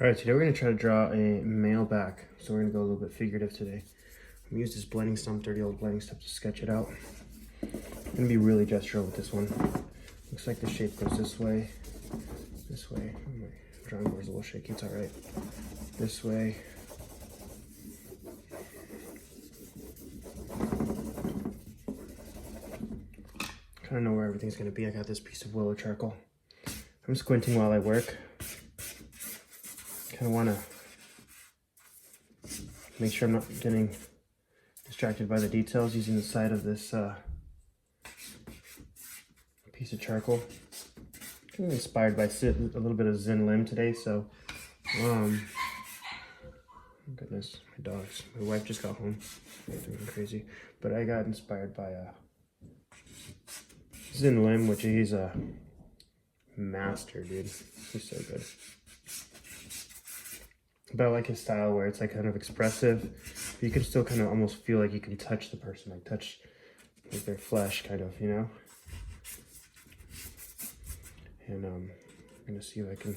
Alright, today we're going to try to draw a male back. So we're going to go a little bit figurative today. I'm going to use this blending stump, dirty old blending stump, to sketch it out. I'm going to be really gestural with this one. Looks like the shape goes this way. This way. My drawing board's a little shaky, it's alright. This way. Kind of know where everything's going to be. I got this piece of willow charcoal. I'm squinting while I work. Kind of want to make sure I'm not getting distracted by the details using the side of this piece of charcoal. Kind of inspired by a little bit of Zen Lim today, so goodness, my dogs. My wife just got home. They're doing crazy, but I got inspired by Zen Lim, which he's a master, dude. He's so good. But I like his style where it's like kind of expressive. But you can still kind of almost feel like you can touch the person, like touch like their flesh, kind of, you know. And I'm gonna see if I can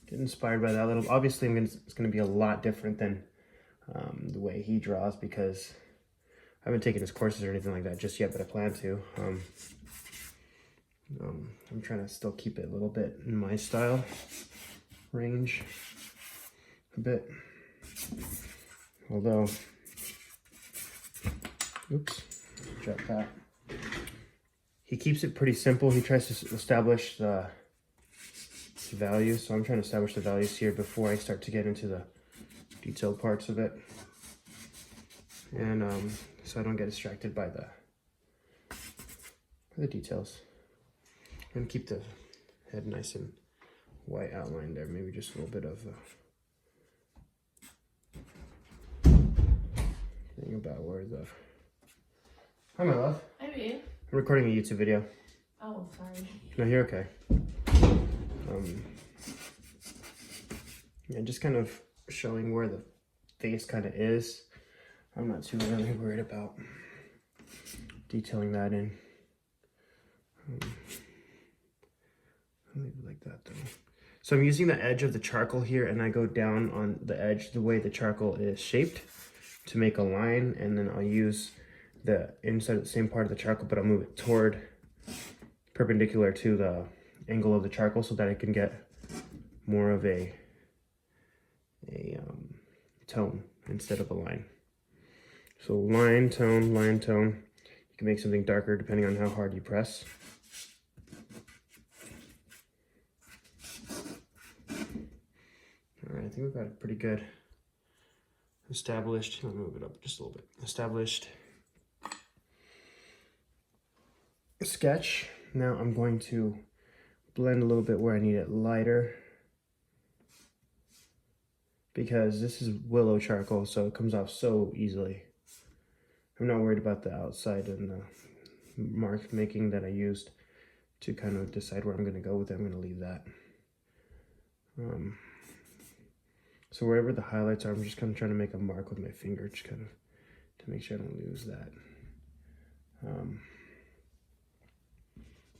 get inspired by that a little. Obviously, it's gonna be a lot different than the way he draws, because I haven't taken his courses or anything like that just yet, but I plan to. I'm trying to still keep it a little bit in my style range a bit. Although, oops, drop that. He keeps it pretty simple. He tries to establish the values. So I'm trying to establish the values here before I start to get into the detailed parts of it. And so I don't get distracted by the details. And keep the head nice and white outlined there. Maybe just a little bit of thing about where the... Hi, my love. Hi, babe. I'm recording a YouTube video. Oh, sorry. No, you're okay. Yeah, just kind of showing where the face kind of is. I'm not too really worried about detailing that in. I'll leave it like that though. So I'm using the edge of the charcoal here, and I go down on the edge the way the charcoal is shaped to make a line, and then I'll use the inside of the same part of the charcoal, but I'll move it toward perpendicular to the angle of the charcoal so that I can get more of a tone instead of a line. So line, tone, line, tone. You can make something darker depending on how hard you press. All right, I think we've got it pretty good established. I'll move it up just a little bit. Established sketch. Now I'm going to blend a little bit where I need it lighter, because this is willow charcoal, so it comes off so easily. I'm not worried about the outside and the mark making that I used to kind of decide where I'm going to go with it. I'm going to leave that. So wherever the highlights are, I'm just kind of trying to make a mark with my finger, just kind of to make sure I don't lose that. And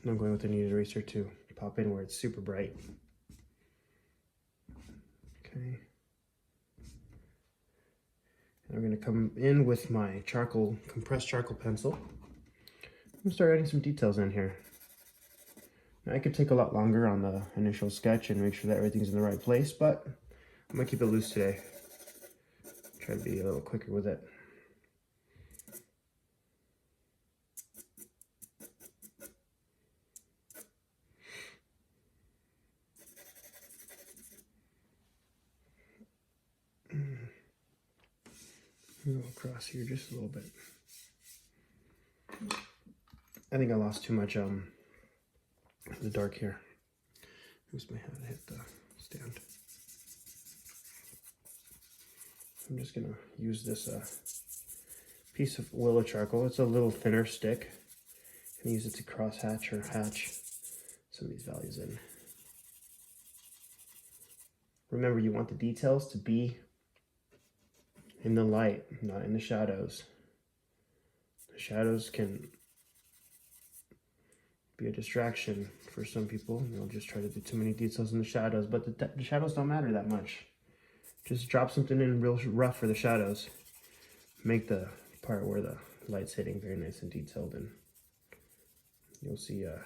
I'm going with a kneaded eraser to pop in where it's super bright. Okay. And I'm going to come in with my charcoal, compressed charcoal pencil. I'm going to start adding some details in here. Now, I could take a lot longer on the initial sketch and make sure that everything's in the right place, but I'm going to keep it loose today. Try to be a little quicker with it. Go across here just a little bit. I think I lost too much the dark here. Oops, my hand hit the stand. I'm just gonna use this piece of willow charcoal. It's a little thinner stick, and use it to cross hatch or hatch some of these values in. Remember, you want the details to be in the light, not in the shadows. The shadows can be a distraction for some people. They'll just try to do too many details in the shadows, but the shadows don't matter that much. Just drop something in real rough for the shadows. Make the part where the light's hitting very nice and detailed, and you'll see a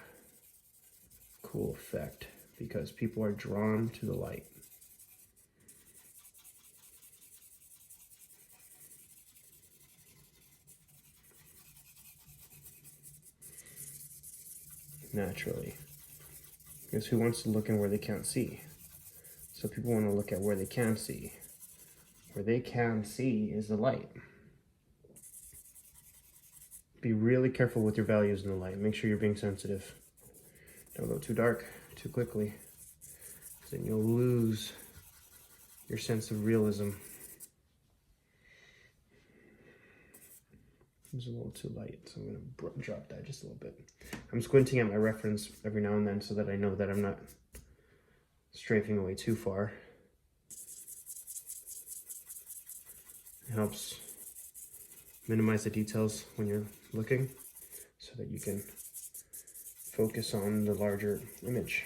cool effect because people are drawn to the light. Naturally. Because who wants to look in where they can't see? So people want to look at where they can see. Where they can see is the light. Be really careful with your values in the light. Make sure you're being sensitive. Don't go too dark too quickly. Then you'll lose your sense of realism. It was a little too light, so I'm going to drop that just a little bit. I'm squinting at my reference every now and then so that I know that I'm not strafing away too far. It helps minimize the details when you're looking so that you can focus on the larger image.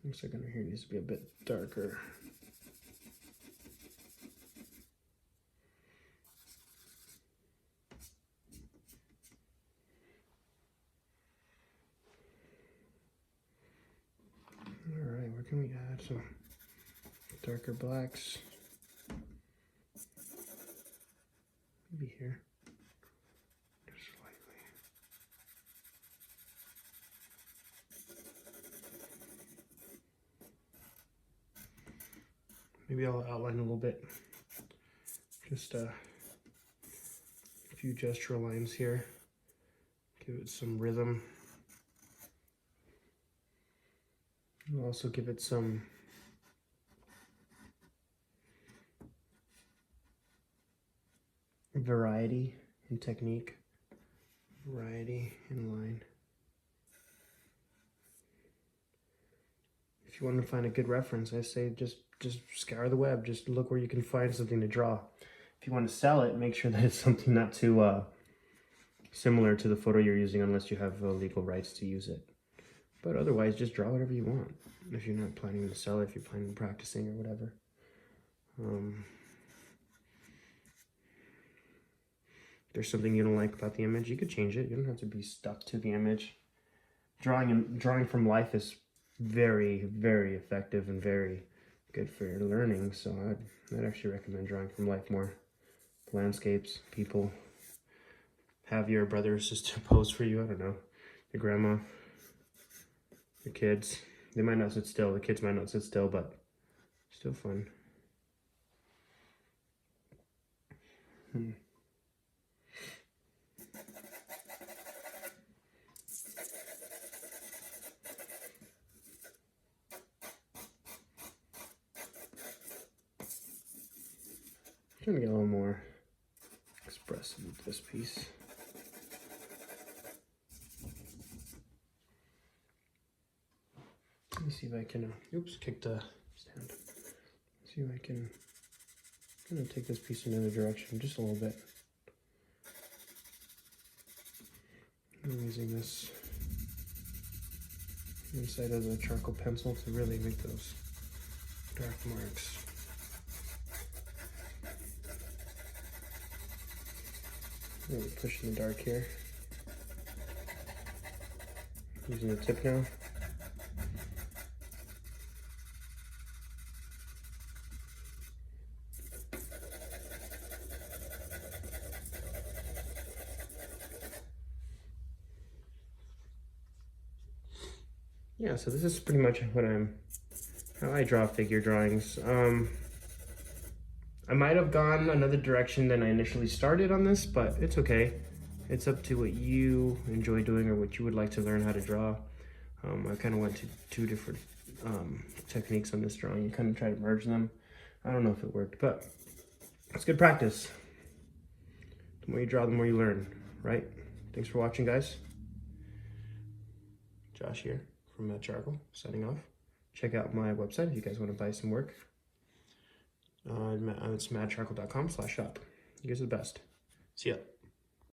Looks like under here needs to be a bit darker. Alright, where can we add some darker blacks? Maybe here. Just slightly. Maybe I'll outline a little bit. Just a few gestural lines here. Give it some rhythm. I'll also give it some variety in technique, variety in line. If you want to find a good reference, I say just scour the web. Just look where you can find something to draw. If you want to sell it, make sure that it's something not too similar to the photo you're using, unless you have legal rights to use it. But otherwise, just draw whatever you want. If you're not planning to sell it, if you're planning on practicing or whatever. If there's something you don't like about the image, you could change it. You don't have to be stuck to the image. Drawing from life is very, very effective and very good for your learning. So I'd actually recommend drawing from life more. Landscapes, people. Have your brother or sister pose for you. I don't know. Your grandma. The kids, they might not sit still. The kids might not sit still, but still fun. Trying to get a little more expressive with this piece. Let me see if I can, oops, kicked the stand. See if I can kind of take this piece in another direction just a little bit. I'm using this inside of the charcoal pencil to really make those dark marks. Really pushing the dark here. Using the tip now. Yeah, so this is pretty much how I draw figure drawings. I might have gone another direction than I initially started on this, but it's okay. It's up to what you enjoy doing or what you would like to learn how to draw. I kind of went to two different techniques on this drawing. You kind of try to merge them. I don't know if it worked, but it's good practice. The more you draw, the more you learn, right? Thanks for watching, guys. Josh here. from Mad Charcoal, signing off. Check out my website if you guys want to buy some work. It's madcharcoal.com/shop. You guys are the best. See ya.